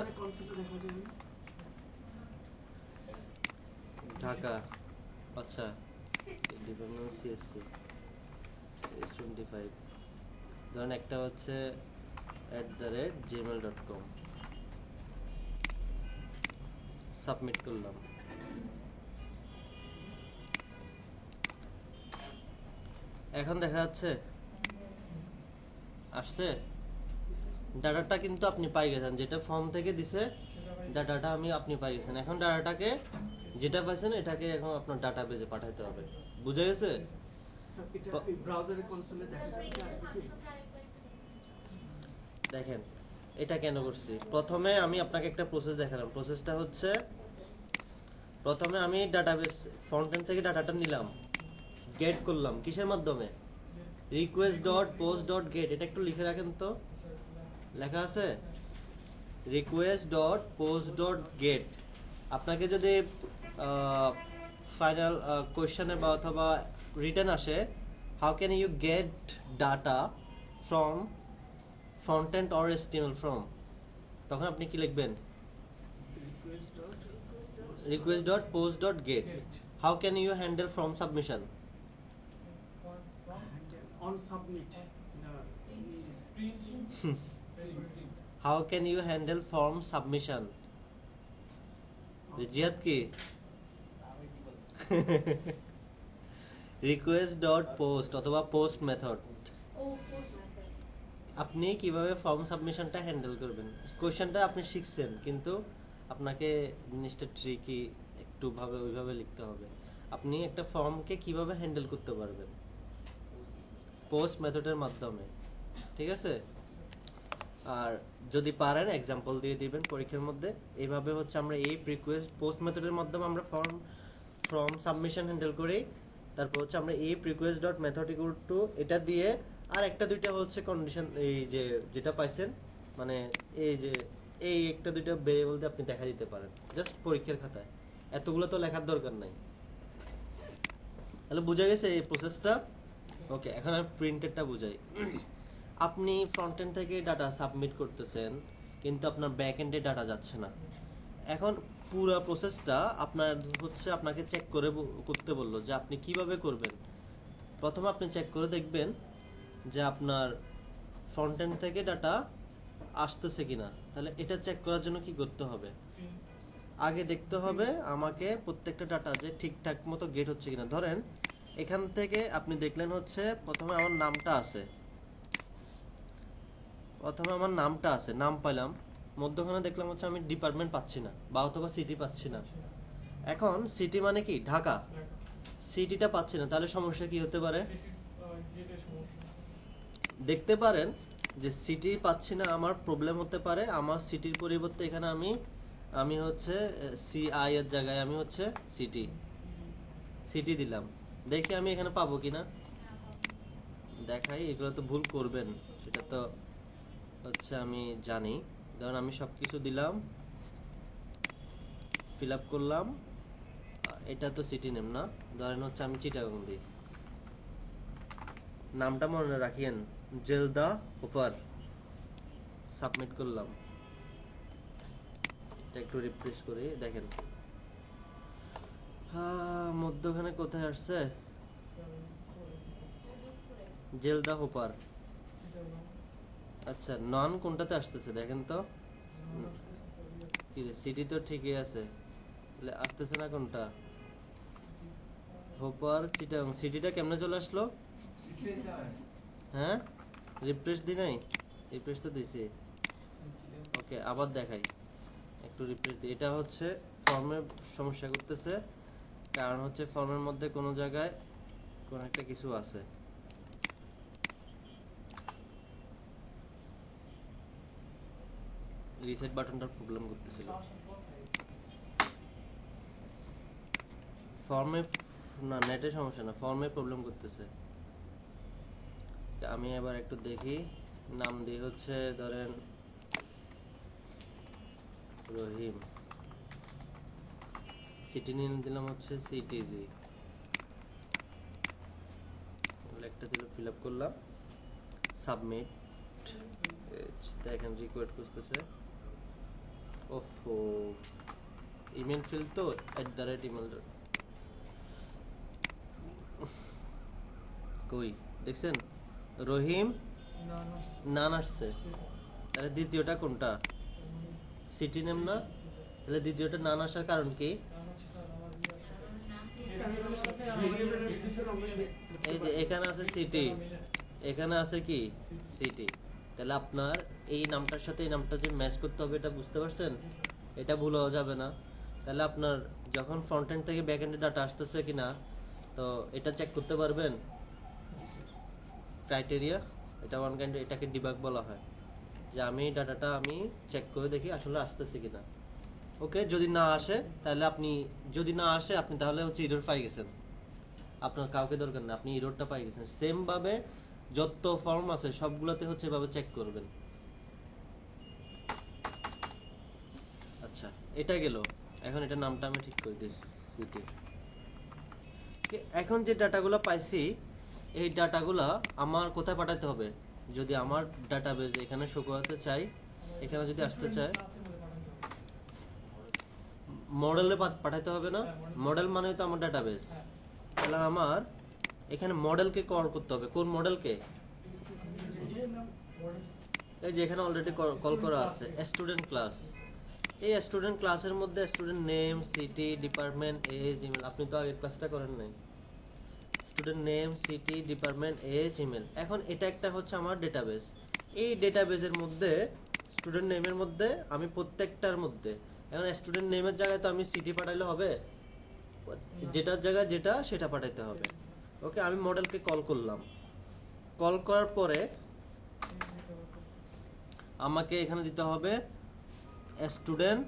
ঢাকা। আচ্ছা, ডিপার্টমেন্ট সিএসসি, S25। ধরেন একটা হচ্ছে @gmail.com। সাবমিট করলাম। এখন দেখা যাচ্ছে আসছে ডাটাটা, কিন্তু আপনি পাই গেছেন যেটা ফর্ম থেকে দিছে ডাটাটা, আপনি পাই গেছেন। এখন ডাটাটাকে যেটা পাইছেন এটাকে এখন আপনার ডাটাবেজে পাঠাতে হবে। বুঝা গেছে? দেখেন এটা কেন করছি। প্রথমে আমি আপনাকে একটা প্রসেস দেখালাম। প্রসেসটা হচ্ছে, প্রথমে আমি ডাটাবেস ফ্রন্ট এন্ড থেকে ডাটাটা নিলাম, গেট করলাম কিসের মাধ্যমে? request.post.get। এটা একটু লিখে রাখেন তো, লেখা আছে request.post.get। আপনাকে যদি ফাইনাল কোয়েশ্চেনে বা অথবা রিটার্ন আসে, how can you get data from front end or HTML form, তখন আপনি কি লিখবেন? request.post.get। how can you handle from submission? on submit. how can you handle form submission? Ziyad কি? request.post অথবা post method। আপনি কিভাবে ফর্ম সাবমিশনটা হ্যান্ডেল করবেন, কোয়েশ্চেনটা আপনি শিখছেন, কিন্তু আপনাকে জিনিসটা ট্রিকি একটু ভাবে ওইভাবে লিখতে হবে। আপনি একটা ফর্মকে কিভাবে হ্যান্ডেল করতে পারবেন পোস্ট মেথডের মাধ্যমে, ঠিক আছে? আর যদি পারেন এক্সাম্পল দিয়ে দিবেন পরীক্ষার মধ্যে। এইভাবে হচ্ছে আমরা এই রিকোয়েস্ট পোস্ট মেথডের মাধ্যমে আমরা ফর্ম সাবমিশন হ্যান্ডেল করি। তারপর হচ্ছে আমরা এই request dot method equal to এটা দিয়ে আর একটা দুইটা হচ্ছে কন্ডিশন, এই যে যেটা পাইছেন মানে এই যে এই একটা দুইটা ভেরিয়েবল দিয়ে আপনি দেখা দিতে পারেন জাস্ট পরীক্ষার খাতায়। এতগুলো তো লেখার দরকার নাই। তাহলে বুঝা গেছে এই প্রসেসটা? ওকে, এখন আমি প্রিন্টেডটা বুঝাই। আপনি ফ্রন্ট এন্ড থেকে ডাটা সাবমিট করতেছেন, কিন্তু আপনার ব্যাক এন্ডে ডাটা যাচ্ছে না। এখন পুরো প্রসেসটা আপনার হচ্ছে আপনাকে চেক করে করতে বললো যে আপনি কিভাবে করবেন। প্রথমে আপনি চেক করে দেখবেন যে আপনার ফ্রন্ট এন্ড থেকে ডাটা আসতেছে কিনা। তাহলে এটা চেক করার জন্য কি করতে হবে? আগে দেখতে হবে আমাকে প্রত্যেকটা ডাটা যে ঠিকঠাক মতো গেট হচ্ছে কিনা। ধরেন এখান থেকে আপনি দেখলেন হচ্ছে প্রথমে আমার নামটা আছে, নাম পাইলাম, মধ্যখানে দেখলাম হচ্ছে আমি ডিপার্টমেন্ট পাচ্ছি না বা অথবা সিটি পাচ্ছি না। এখন সিটি মানে কি ঢাকা, সিটিটা পাচ্ছি না, তাহলে সমস্যা কি হতে পারে? দেখতে পারেন যে সিটি পাচ্ছি না, আমার প্রবলেম হতে পারে আমার সিটির পরিবর্তে এখানে আমি হচ্ছে সিআই এর জায়গায় আমি হচ্ছে সিটি দিলাম। দেখি আমি এখানে পাবো কিনা দেখাই। এগুলো তো ভুল করবেন, সেটা তো হচ্ছে আমি জানি। ধরুন আমি সবকিছু দিলাম, ফিল আপ করলাম, এটা তো সিটি নেম না, ধরেন হচ্ছে আমি চিটাগং দিই। নামটা মনে রাখিয়েন, জেলদা হোপার। সাবমিট করলাম, এটা একটু রিফ্রেশ করি, দেখেন মধ্যখানে কোথায় আসছে? জেলদা হোপার। আচ্ছা, নন কোনটাতে আসতেছে দেখেন তো। কি রে, সিটি তো ঠিকই আছে, তাহলে আসতেছে না কোনটা? হোপার চিটাগং। সিটিটা কেমনে চলে আসলো? হ্যাঁ, রিফ্রেশ দি নাই? রিফ্রেশ তো দিছি। ওকে, আবার দেখাই, একটু রিফ্রেশ দিই। এটা হচ্ছে ফর্মের সমস্যা করতেছে, কারণ হচ্ছে ফর্মের মধ্যে কোনো জায়গায় কোন একটা কিছু আছে। রিসেট বাটনটার প্রবলেম করতেছিল ফর্মে, না নেটে সমস্যা না, ফর্মে প্রবলেম করতেছে। আমি এবার একটু দেখি, নাম দিয়ে হচ্ছে ধরেন রহিম, সিটি নিয়ে দিলাম হচ্ছে সিটিজি, একটা দিল, ফিল আপ করলাম, সাবমিট। দেখেন রিকোয়েস্ট করতেছে। ওহো, ইমেল ফিল্ড তো @ইমেল কই দেখছেন? রহিম নান আসছে, তাহলে দ্বিতীয়টা কোনটা? সিটি নেম না? তাহলে দ্বিতীয়টা নান আসার কারণ কি? এই যে এখানে আছে সিটি, এখানে আছে কি সিটি, তাহলে আপনার এই নামটার সাথে এই নামটা যে ম্যাচ করতে হবে, এটা বুঝতে পারছেন? এটা ভুল হওয়া যাবে না। তাহলে আপনার যখন ফ্রন্ট এন্ড থেকে ব্যাক এন্ডে ডাটা আসতেছে কিনা, তো এটা চেক করতে পারবেন। ক্রাইটেরিয়া, এটা ওয়ান কাইন্ড, এটাকে ডিবাগ বলা হয়, যে আমি ডাটাটা আমি চেক করে দেখি আসলে আসতেছে কিনা। ওকে, যদি না আসে তাহলে আপনি তাহলে হচ্ছে এরর পাই গেছেন, আপনার কাউকে দরকার না, আপনি এররটা পাই গেছেন। সেম ভাবে যত ফর্ম আছে সবগুলোতে হচ্ছে এভাবে চেক করবেন। আচ্ছা, এটা গেল। এখন এটা নামটা আমি ঠিক করে দিই, সিটি। এখন যে ডাটাগুলো পাইছি, এই ডাটাগুলো আমার কোথায় পাঠাতে হবে? যদি আমার ডাটাবেজ এখানে শো করাতে চাই, এখানে যদি আসতে চাই, মডেলে পাঠাতে হবে না? মডেল মানে তো আমার ডাটাবেস। তাহলে আমার এখানে মডেলকে কল করতে হবে। কোন মডেলকে? এই যে এখানে অলরেডি কল করা আছে স্টুডেন্ট ক্লাস। এই স্টুডেন্ট ক্লাসের মধ্যে student name, city, department, age, email. আপনি তো আগের ক্লাসটা করেন নাই। Student name, city, department, age, email. এখন এটা একটা হচ্ছে আমার ডেটাবেস। এই ডেটাবেজের মধ্যে স্টুডেন্ট নেমের মধ্যে আমি প্রত্যেকটার মধ্যে এখন স্টুডেন্ট নেমের জায়গায় তো আমি সিটি পাঠাইলে হবে, যেটার জায়গায় যেটা সেটা পাঠাইতে হবে। ওকে, আমি মডেলকে কল করলাম, কল করার পরে আমাকে এখানে দিতে হবে স্টুডেন্ট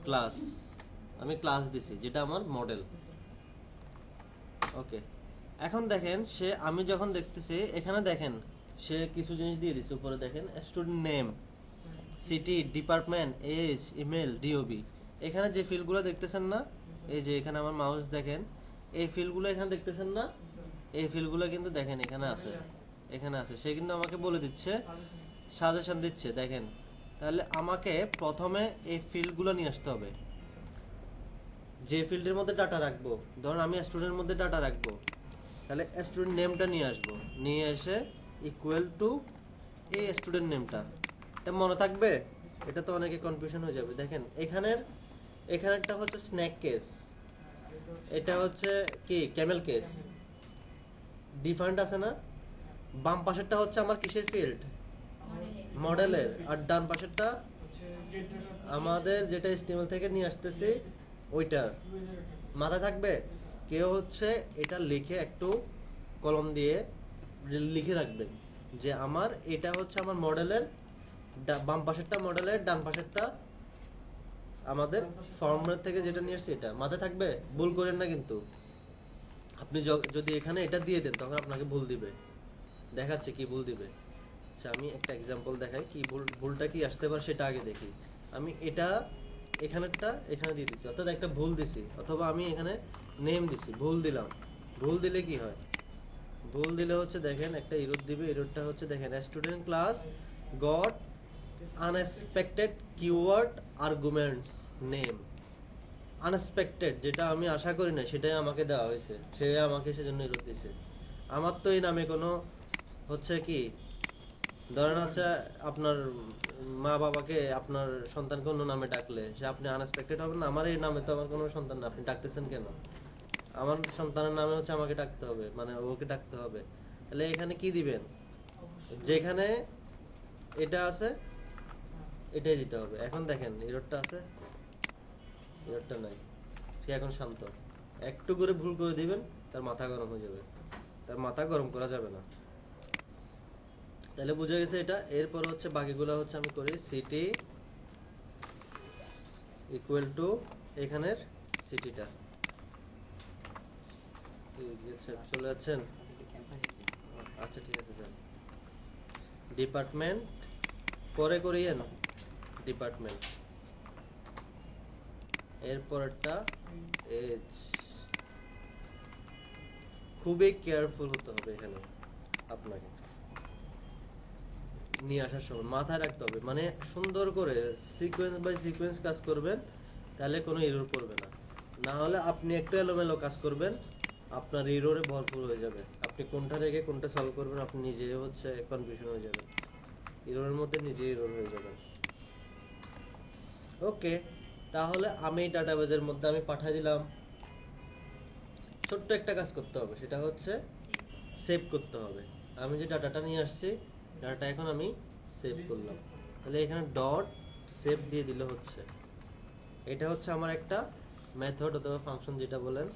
ক্লাস, আমি ক্লাস দিছি যেটা আমার মডেল। ওকে, এখন দেখেন সে আমি যখন দেখতেছি এখানে দেখেন সে কিছু জিনিস দিয়ে দিচ্ছে উপরে, দেখেন student name, city, department, age, email, DOB. এখানে যে ফিল্ডগুলো দেখতেছেন না, এই যে এখানে আমার মাউস দেখেন, এই ফিল্ডগুলো এখানে দেখতেছেন না, এই ফিল্ডগুলো কিন্তু দেখেন এখানে আছে, এখানে আছে। সে কিন্তু আমাকে বলে দিচ্ছে, সাজেশন দিচ্ছে, দেখেন। তাহলে আমাকে প্রথমে এই ফিল্ডগুলো নিয়ে আসতে হবে, যে ফিল্ডের মধ্যে ডাটা রাখবো। ধরুন আমি স্টুডেন্টের মধ্যে ডাটা রাখবো, তাহলে স্টুডেন্ট নেমটা নিয়ে আসবো, নিয়ে এসে ইকুয়াল টু এই স্টুডেন্ট নেমটা। এটা মনে থাকবে? এটা তো অনেকে কনফিউশন হয়ে যাবে। দেখেন এখানেরটা হচ্ছে স্ন্যাক কেস, এটা হচ্ছে কি ক্যামেল কেস, ডিফারেন্ট আছে না? বাম পাশেরটা হচ্ছে আমার কিসের ফিল্ড? মডেলের। আর ডান পাশেরটা আমাদের যেটা HTML থেকে নিয়ে আসতেছি ওইটা। মাথায় থাকবে? কেউ হচ্ছে এটা লিখে একটু কলম দিয়ে লিখে রাখবেন যে আমার এটা হচ্ছে আমার মডেলের, বাম পাশেরটা মডেলের, ডান পাশেরটা আমাদের ফর্মের থেকে যেটা নিয়ে আসছি এটা। মাথায় থাকবে? ভুল করেন না কিন্তু। আপনি যদি এখানে এটা দিয়ে দেন তখন আপনাকে ভুল দিবে, দেখাচ্ছে কি ভুল দিবে। আচ্ছা, আমি একটা এক্সাম্পল দেখাই কি ভুলটা কি আসতে পারে সেটা আগে দেখি। আমি এটা এখানেরটা এখানে দিয়ে দিছি, অর্থাৎ একটা ভুল দিছি, অথবা আমি এখানে নেম দিছি, ভুল দিলাম। ভুল দিলে কি হয়? ভুল দিলে হচ্ছে দেখেন একটা এরর দিবে। এররটা হচ্ছে দেখেন student class goat unexpected keyword arguments name. Unexpected, যেটা আমি আশা করি না সেটাই আমাকে দেওয়া হয়েছে, সে আমাকে সেজন্য এরর দিছে। আমার তো এই নামে কোনো হচ্ছে কি, ধরেন হচ্ছে আপনার মা বাবাকে আপনার সন্তানকে অন্য নামে ডাকলে সে আপনি আনএক্সপেক্টেড হবেন না? আমার এই নামে তো আমার কোনো সন্তান না, আপনি ডাকতেছেন কেন? আমার সন্তানের নামে হচ্ছে আমাকে ডাকতে হবে, মানে ওকে ডাকতে হবে। তাহলে এখানে কি দিবেন? যেখানে এটা আছে এটাই দিতে হবে। এখন দেখেন এররটা আছে, এররটা নাই, সে এখন শান্ত। একটু করে ভুল করে দিবেন তার মাথা গরম হয়ে যাবে, তার মাথা গরম করা যাবে না। তাহলে বুঝে গেছে এটা। এরপর হচ্ছে বাকিগুলো হচ্ছে আমি করি সিটি ইকুয়াল টু এখানের সিটিটা। চলে যাচ্ছেন? আচ্ছা ঠিক আছে, যান। ডিপার্টমেন্ট পরে করিয়েন, ডিপার্টমেন্ট। এরপরটা এজ। খুবই কেয়ারফুল হতে হবে এখানে, আপনাকে নিয়ে আসার সময় মাথায় রাখতে হবে, মানে সুন্দর করে সিকোয়েন্স বাই সিকোয়েন্স কাজ করবেন, তাহলে কোনো এরর পড়বে না। না হলে আপনি একটু এলোমেলো কাজ করবেন, আপনার এররে ভরপুর হয়ে যাবে। আপনি কোনটা রেখে কোনটা সলভ করবেন আপনি নিজে হচ্ছে কনফিউশন হয়ে যাবেন, এররের মধ্যে নিজে এরর হয়ে যাবেন। ওকে, তাহলে আমি ডাটাবেজের মধ্যে আমি পাঠিয়ে দিলাম। ছোট্ট একটা কাজ করতে হবে, সেটা হচ্ছে সেভ করতে হবে। আমি যে ডাটাটা নিয়ে আসছি ডাটা এখন আমি সেভ করলাম, তাহলে এখানে ডট সেভ দিয়ে দিলে হচ্ছে, এটা হচ্ছে আমার একটা মেথড অথবা ফাংশন যেটা বলেন।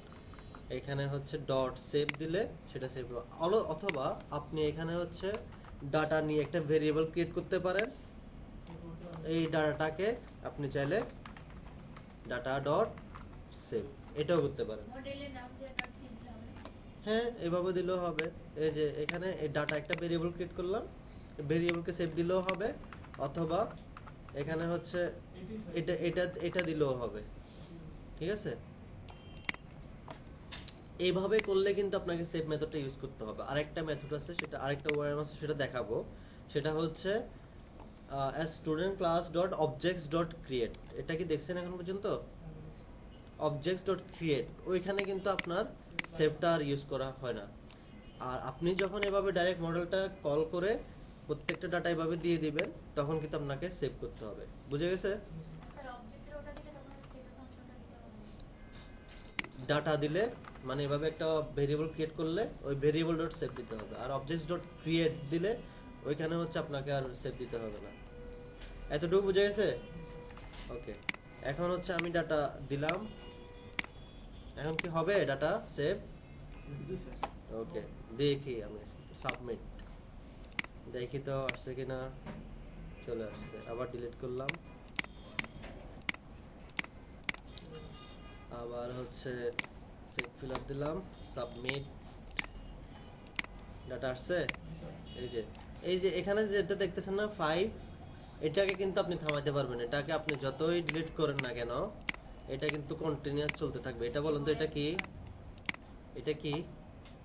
এখানে হচ্ছে ডট সেভ দিলে সেটা সেভ হবে। অথবা আপনি এখানে হচ্ছে ডাটা নিয়ে একটা ভেরিয়েবল ক্রিয়েট করতে পারেন। এই ডাটাটাকে আপনি চাইলে ডাটা ডট সেভ এটাও করতে পারেন। হ্যাঁ, এভাবে দিলেও হবে। এই যে এখানে এই ডাটা একটা ভেরিয়েবল ক্রিয়েট করলাম, ভেরিয়েবলকে সেভ দিলেও হবে, অথবা এখানে হচ্ছে এটা এটা এটা দিলেও হবে। ঠিক আছে, এইভাবে করলে কিন্তু আপনাকে সেভ মেথডটা ইউজ করতে হবে। আরেকটা মেথড আছে, সেটা আরেকটা ওয়ার্ম আছে, সেটা দেখাবো। সেটা হচ্ছে student class dot objects dot create. এটা কি দেখছেন এখন পর্যন্ত? অবজেক্টস ডট ক্রিয়েট, ওইখানে কিন্তু আপনার সেভটা আর ইউজ করা হয় না। আর আপনি যখন এভাবে ডাইরেক্ট মডেলটা কল করে প্রত্যেকটা ডাটা এভাবে দিয়ে দিবেন তখন কিন্তু আপনাকে সেভ করতে হবে। বুঝে গেছে? ডাটা দিলে মানে এভাবে একটা ভেরিয়েবল ক্রিয়েট করলে ওই ভেরিয়েবল ডট সেভ দিতে হবে, আর অবজেক্টস ডট ক্রিয়েট দিলে ওইখানে হচ্ছে আপনাকে আর সেভ দিতে হবে না। এতটুকু বুঝে গেছে? ওকে, এখন হচ্ছে আমি ডাটা দিলাম, এখন কি হবে ডাটা সেভ? জি স্যার। ওকে, দেখি আমি সাবমিট, দেখি তো আসছে কিনা। চলে আসছে, আবার ডিলিট করলাম, আবার হচ্ছে ফিল আপ দিলাম, সাবমিট, ডাটা আসছে। এই যে এখানে যেটা দেখতেছেন না 5, এটাকে কিন্তু আপনি থামাইতে পারবেন, এটাকে আপনি যতই ডিলিট করেন না কেন এটা কিন্তু কন্টিনিউয়াস চলতে থাকবে। এটা বলেন তো এটা কি, এটা কি,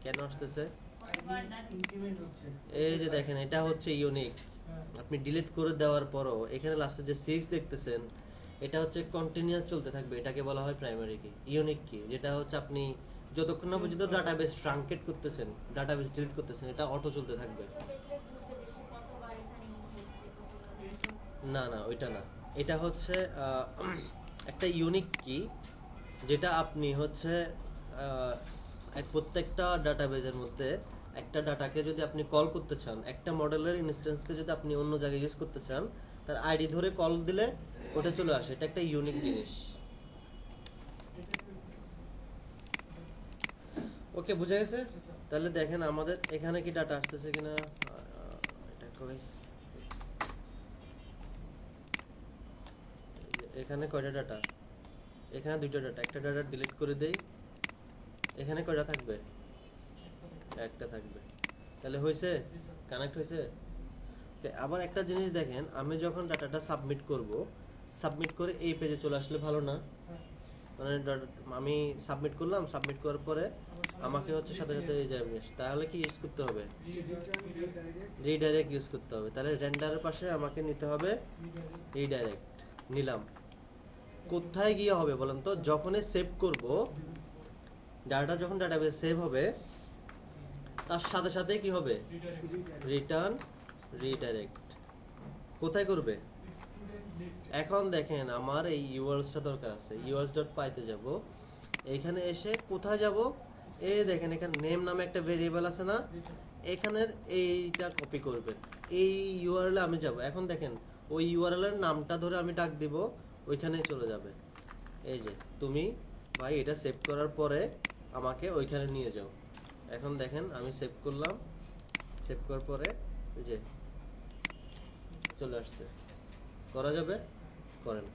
কেন আসতেছে? ইনক্রিমেন্ট হচ্ছে। এই যে দেখেন এটা হচ্ছে ইউনিক। আপনি ডিলিট করে দেওয়ার পরও এখানে লাস্টে যে 6 দেখতেছেন এটা হচ্ছে কন্টিনিউয়াস চলতে থাকবে, এটাকে বলা হয় প্রাইমারি কি, ইউনিক কি, যেটা হচ্ছে আপনি যতক্ষণ না পর্যন্ত ডাটাবেস ট্রাঙ্কেট করতেছেন, ডাটাবেস ডিলিট করতেছেন, এটা অটো চলতে থাকবে। না না, ওইটা না, এটা হচ্ছে একটা ইউনিক কি, যেটা আপনি হচ্ছে প্রত্যেকটা ডাটাবেজের মধ্যে একটা ডাটাকে যদি আপনি কল করতে চান, একটা মডেলের ইনস্ট্যান্সকে যদি আপনি অন্য জায়গায় ইউজ করতে চান, তার আইডি ধরে কল দিলে ওটা চলে আসে, এটা একটা ইউনিক জিনিস। ওকে, বুঝা গেছে? তাহলে দেখেন আমাদের এখানে কি ডাটা আসতেছে কিনা, এটা কই, এখানে কয়টা ডাটা, এখানে দুইটা ডাটা, একটা ডাটা ডিলিট করে দেই, এখানে কয়টা থাকবে, একটা থাকবে। তাহলে হয়েছে, কানেক্ট হয়েছে। আবার একটা জিনিস দেখেন, আমি যখন ডাটাটা সাবমিট করব, সাবমিট করে এই পেজে চলে আসলে ভালো না? মানে আমি সাবমিট করলাম, সাবমিট করার পরে আমাকে হচ্ছে সাথে সাথে এই যাবে, তাহলে কি ইউজ করতে হবে? রিডাইরেক্ট ইউজ করতে হবে। তাহলে রেন্ডারের পাশে আমাকে নিতে হবে রিডাইরেক্ট, নিলাম। কোথায় গিয়ে হবে বলেন তো? যখনই সেভ করব, ডাটা যখন ডাটাবেস সেভ হবে তার সাথে সাথে কি হবে? Return redirect. কোথায় করবে? এখন দেখেন আমার এই ইউআরএলসটা দরকার আছে, us.py তে যাব, এখানে এসে কোথায় যাব, এই দেখেন এখানে নেম নামে একটা ভেরিয়েবল আছে না, এখানের এইটা কপি করবেন, এই ইউআরএল আমি যাব। এখন দেখেন ওই ইউআরএল এর নামটা ধরে আমি ডাক দিব, ওইখানেই চলে যাবে। এই যে তুমি ভাই এটা সেভ করার পরে আমাকে ওইখানে নিয়ে যাও। এখন দেখেন আমি সেভ করলাম, সেভ করার পরে এই যে চলে আসছে। করা যাবে? করেন।